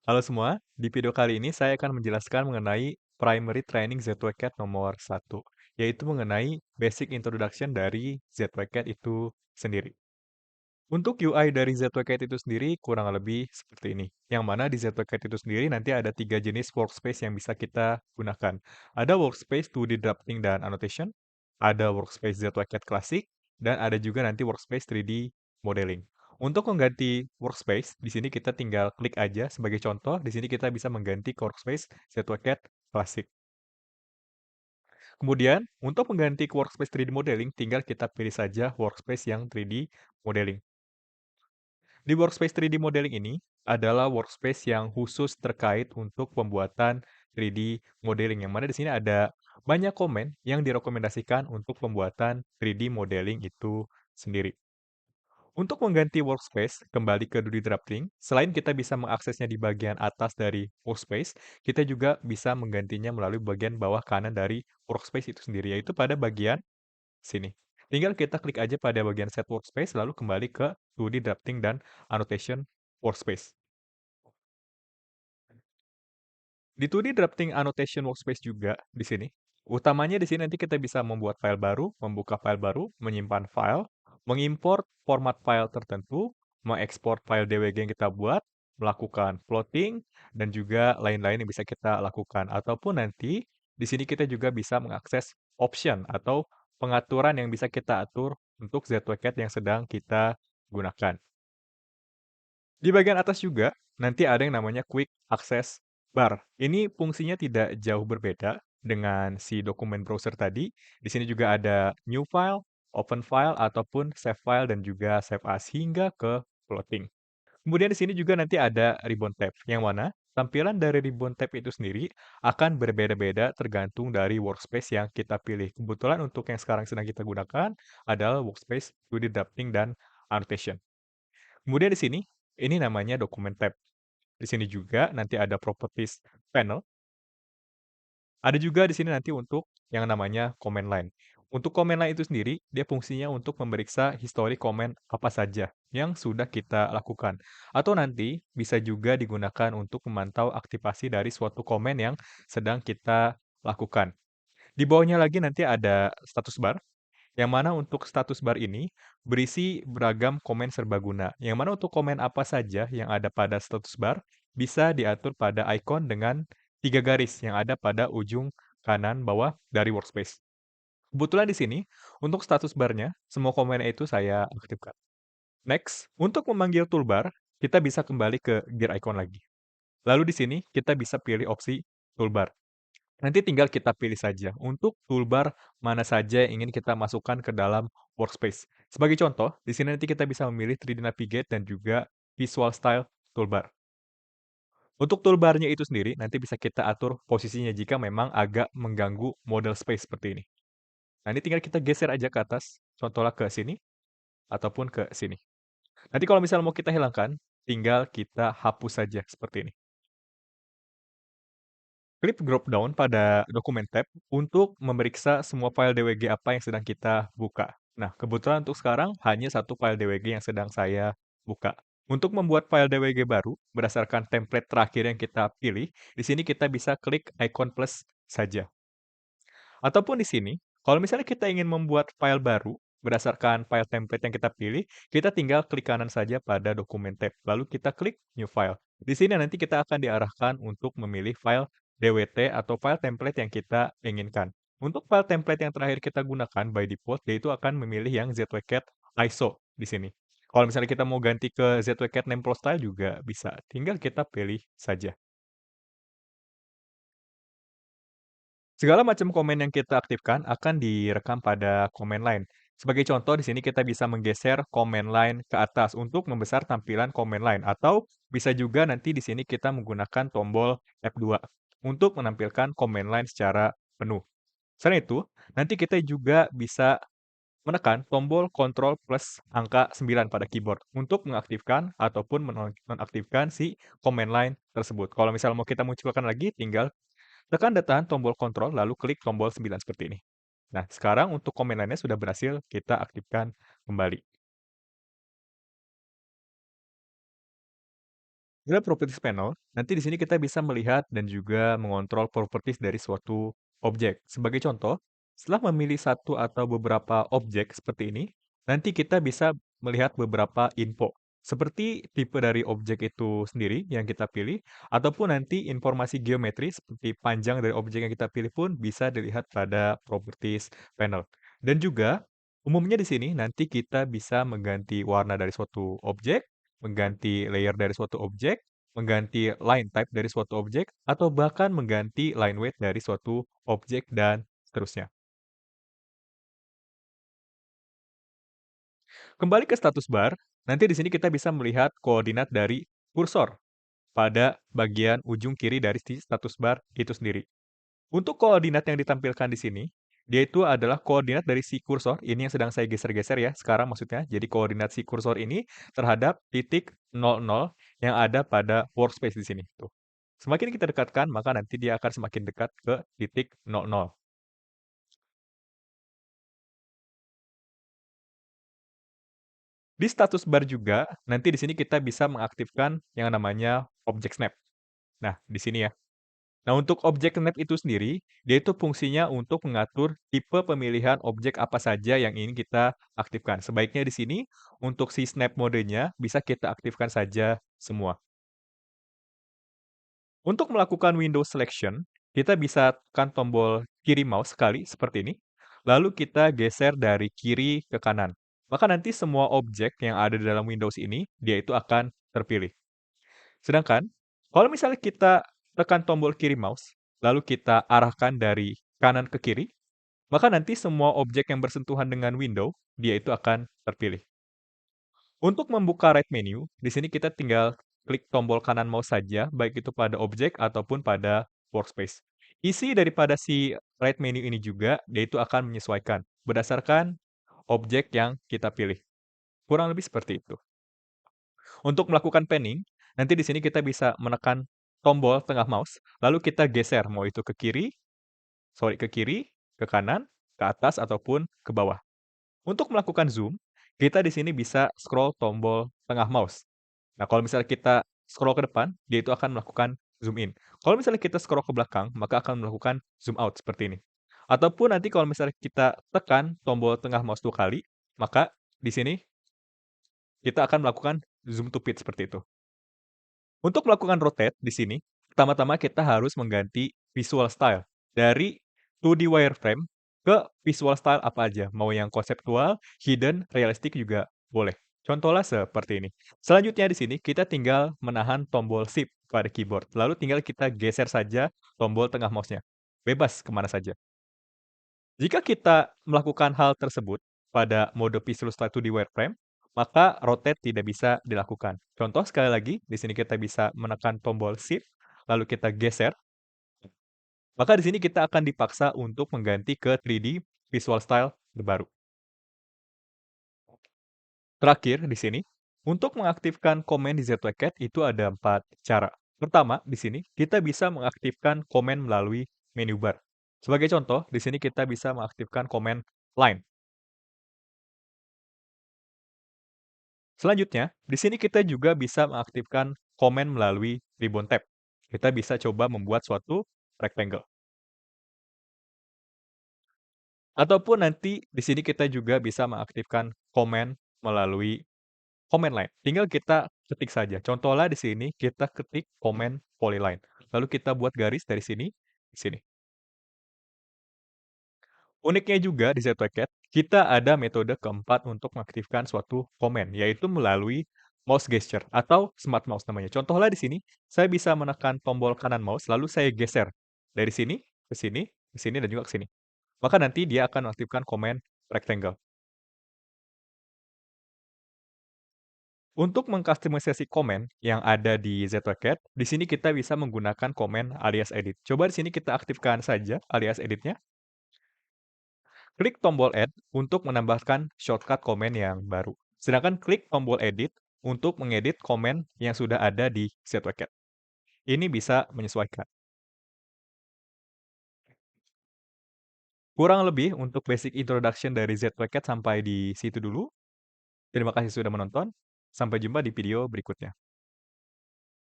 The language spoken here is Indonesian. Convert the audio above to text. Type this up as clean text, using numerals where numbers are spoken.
Halo semua, di video kali ini saya akan menjelaskan mengenai Primary Training ZWCAT nomor 1, yaitu mengenai basic introduction dari ZWCAT itu sendiri. Untuk UI dari ZWCAT itu sendiri kurang lebih seperti ini, yang mana di ZWCAT itu sendiri nanti ada 3 jenis workspace yang bisa kita gunakan. Ada workspace 2D drafting dan annotation, ada workspace ZWCAT Classic, dan ada juga nanti workspace 3D modeling. Untuk mengganti workspace, di sini kita tinggal klik aja sebagai contoh, di sini kita bisa mengganti ke workspace ZWCAT Classic. Kemudian, untuk mengganti ke workspace 3D modeling, tinggal kita pilih saja workspace yang 3D modeling. Di workspace 3D modeling ini adalah workspace yang khusus terkait untuk pembuatan 3D modeling, yang mana di sini ada banyak komen yang direkomendasikan untuk pembuatan 3D modeling itu sendiri. Untuk mengganti workspace kembali ke 2D drafting, selain kita bisa mengaksesnya di bagian atas dari workspace, kita juga bisa menggantinya melalui bagian bawah kanan dari workspace itu sendiri, yaitu pada bagian sini. Tinggal kita klik aja pada bagian set workspace, lalu kembali ke 2D drafting dan annotation workspace. Di 2D drafting annotation workspace juga di sini. Utamanya di sini nanti kita bisa membuat file baru, membuka file baru, menyimpan file, mengimport format file tertentu, mengekspor file DWG yang kita buat, melakukan plotting, dan juga lain-lain yang bisa kita lakukan. Ataupun nanti di sini kita juga bisa mengakses option atau pengaturan yang bisa kita atur untuk ZWCAT yang sedang kita gunakan. Di bagian atas juga, nanti ada yang namanya Quick Access Bar. Ini fungsinya tidak jauh berbeda dengan si dokumen browser tadi. Di sini juga ada New File, Open File, ataupun Save File, dan juga Save As, hingga ke Plotting. Kemudian di sini juga nanti ada Ribbon Tab, yang mana tampilan dari Ribbon Tab itu sendiri akan berbeda-beda tergantung dari workspace yang kita pilih. Kebetulan untuk yang sekarang sedang kita gunakan adalah workspace 2D Drafting dan Annotation. Kemudian di sini, ini namanya dokumen tab. Di sini juga nanti ada properties panel. Ada juga di sini nanti untuk yang namanya command line. Untuk command line itu sendiri, dia fungsinya untuk memeriksa histori komen apa saja yang sudah kita lakukan. Atau nanti bisa juga digunakan untuk memantau aktivasi dari suatu komen yang sedang kita lakukan. Di bawahnya lagi nanti ada status bar. Yang mana untuk status bar ini berisi beragam komen serbaguna. Yang mana untuk komen apa saja yang ada pada status bar bisa diatur pada icon dengan 3 garis yang ada pada ujung kanan bawah dari workspace. Kebetulan di sini untuk status barnya semua komennya itu saya aktifkan. Next, untuk memanggil toolbar, kita bisa kembali ke gear icon lagi. Lalu di sini kita bisa pilih opsi toolbar. Nanti tinggal kita pilih saja untuk toolbar mana saja yang ingin kita masukkan ke dalam workspace. Sebagai contoh, di sini nanti kita bisa memilih 3D Navigate dan juga Visual Style Toolbar. Untuk toolbarnya itu sendiri, nanti bisa kita atur posisinya jika memang agak mengganggu model space seperti ini. Nah, ini tinggal kita geser aja ke atas, contohnya ke sini, ataupun ke sini. Nanti kalau misalnya mau kita hilangkan, tinggal kita hapus saja seperti ini. Klik drop down pada dokumen tab untuk memeriksa semua file DWG apa yang sedang kita buka. Nah, kebetulan untuk sekarang hanya satu file DWG yang sedang saya buka. Untuk membuat file DWG baru berdasarkan template terakhir yang kita pilih, di sini kita bisa klik icon plus saja. Ataupun di sini, kalau misalnya kita ingin membuat file baru berdasarkan file template yang kita pilih, kita tinggal klik kanan saja pada dokumen tab, lalu kita klik new file. Di sini nanti kita akan diarahkan untuk memilih file DWT atau file template yang kita inginkan. Untuk file template yang terakhir kita gunakan by default, yaitu akan memilih yang ZWCAT ISO di sini. Kalau misalnya kita mau ganti ke ZWCAT Name Pro Style juga bisa, tinggal kita pilih saja. Segala macam komen yang kita aktifkan akan direkam pada comment line. Sebagai contoh, di sini kita bisa menggeser comment line ke atas untuk membesar tampilan comment line, atau bisa juga nanti di sini kita menggunakan tombol F2 untuk menampilkan comment line secara penuh. Selain itu, nanti kita juga bisa menekan tombol Ctrl plus angka 9 pada keyboard untuk mengaktifkan ataupun menonaktifkan si comment line tersebut. Kalau misalnya mau kita munculkan lagi, tinggal tekan dan tahan tombol kontrol lalu klik tombol 9 seperti ini. Nah, sekarang untuk komen lainnya sudah berhasil kita aktifkan kembali. Pada properties panel, nanti di sini kita bisa melihat dan juga mengontrol properties dari suatu objek. Sebagai contoh, setelah memilih satu atau beberapa objek seperti ini, nanti kita bisa melihat beberapa info. Seperti tipe dari objek itu sendiri yang kita pilih, ataupun nanti informasi geometri seperti panjang dari objek yang kita pilih pun bisa dilihat pada properties panel. Dan juga, umumnya di sini nanti kita bisa mengganti warna dari suatu objek, mengganti layer dari suatu objek, mengganti line type dari suatu objek, atau bahkan mengganti line weight dari suatu objek dan seterusnya. Kembali ke status bar, nanti di sini kita bisa melihat koordinat dari kursor pada bagian ujung kiri dari si status bar itu sendiri. Untuk koordinat yang ditampilkan di sini, dia itu adalah koordinat dari si kursor, ini yang sedang saya geser-geser ya, sekarang maksudnya. Jadi koordinat si kursor ini terhadap titik 00 yang ada pada workspace di sini. Tuh. Semakin kita dekatkan, maka nanti dia akan semakin dekat ke titik 00. Di status bar juga, nanti di sini kita bisa mengaktifkan yang namanya object snap. Nah, di sini ya. Nah, untuk objek snap itu sendiri, dia itu fungsinya untuk mengatur tipe pemilihan objek apa saja yang ingin kita aktifkan. Sebaiknya di sini, untuk si snap modenya, bisa kita aktifkan saja semua. Untuk melakukan window selection, kita bisa tekan tombol kiri mouse sekali, seperti ini. Lalu kita geser dari kiri ke kanan. Maka nanti semua objek yang ada di dalam Windows ini, dia itu akan terpilih. Sedangkan, kalau misalnya kita tekan tombol kiri mouse, lalu kita arahkan dari kanan ke kiri, maka nanti semua objek yang bersentuhan dengan window, dia itu akan terpilih. Untuk membuka right menu, di sini kita tinggal klik tombol kanan mouse saja, baik itu pada objek ataupun pada workspace. Isi daripada si right menu ini juga, dia itu akan menyesuaikan berdasarkan objek yang kita pilih. Kurang lebih seperti itu. Untuk melakukan panning, nanti di sini kita bisa menekan tombol tengah mouse, lalu kita geser, mau itu ke kiri, ke kanan, ke atas, ataupun ke bawah. Untuk melakukan zoom, kita di sini bisa scroll tombol tengah mouse. Nah, kalau misalnya kita scroll ke depan, dia itu akan melakukan zoom in. Kalau misalnya kita scroll ke belakang, maka akan melakukan zoom out seperti ini. Ataupun nanti kalau misalnya kita tekan tombol tengah mouse 2 kali, maka di sini kita akan melakukan zoom to fit seperti itu. Untuk melakukan rotate di sini, pertama-tama kita harus mengganti visual style dari 2D wireframe ke visual style apa aja, mau yang konseptual, hidden, realistik juga boleh. Contohnya seperti ini. Selanjutnya di sini kita tinggal menahan tombol Shift pada keyboard, lalu tinggal kita geser saja tombol tengah mouse-nya. Bebas kemana saja. Jika kita melakukan hal tersebut pada mode Visual Style 2D Wireframe, maka rotate tidak bisa dilakukan. Contoh sekali lagi, di sini kita bisa menekan tombol Shift, lalu kita geser, maka di sini kita akan dipaksa untuk mengganti ke 3D Visual Style terbaru. Terakhir di sini, untuk mengaktifkan komen di ZWCAT itu ada 4 cara. Pertama, di sini kita bisa mengaktifkan komen melalui menu bar. Sebagai contoh, di sini kita bisa mengaktifkan komen line. Selanjutnya, di sini kita juga bisa mengaktifkan komen melalui ribbon tab. Kita bisa coba membuat suatu rectangle. Ataupun nanti di sini kita juga bisa mengaktifkan komen melalui command line. Tinggal kita ketik saja. Contohnya di sini kita ketik komen polyline. Lalu kita buat garis dari sini ke sini. Uniknya juga di ZWCAT, kita ada metode keempat untuk mengaktifkan suatu komen, yaitu melalui mouse gesture atau smart mouse namanya. Contohnya di sini, saya bisa menekan tombol kanan mouse, lalu saya geser dari sini, ke sini, ke sini, dan juga ke sini. Maka nanti dia akan mengaktifkan komen rectangle. Untuk mengkustomisasi komen yang ada di ZWCAT, di sini kita bisa menggunakan komen alias edit. Coba di sini kita aktifkan saja alias editnya. Klik tombol Add untuk menambahkan shortcut komen yang baru. Sedangkan klik tombol Edit untuk mengedit komen yang sudah ada di ZWCAT. Ini bisa menyesuaikan. Kurang lebih untuk basic introduction dari ZWCAT sampai di situ dulu. Terima kasih sudah menonton. Sampai jumpa di video berikutnya.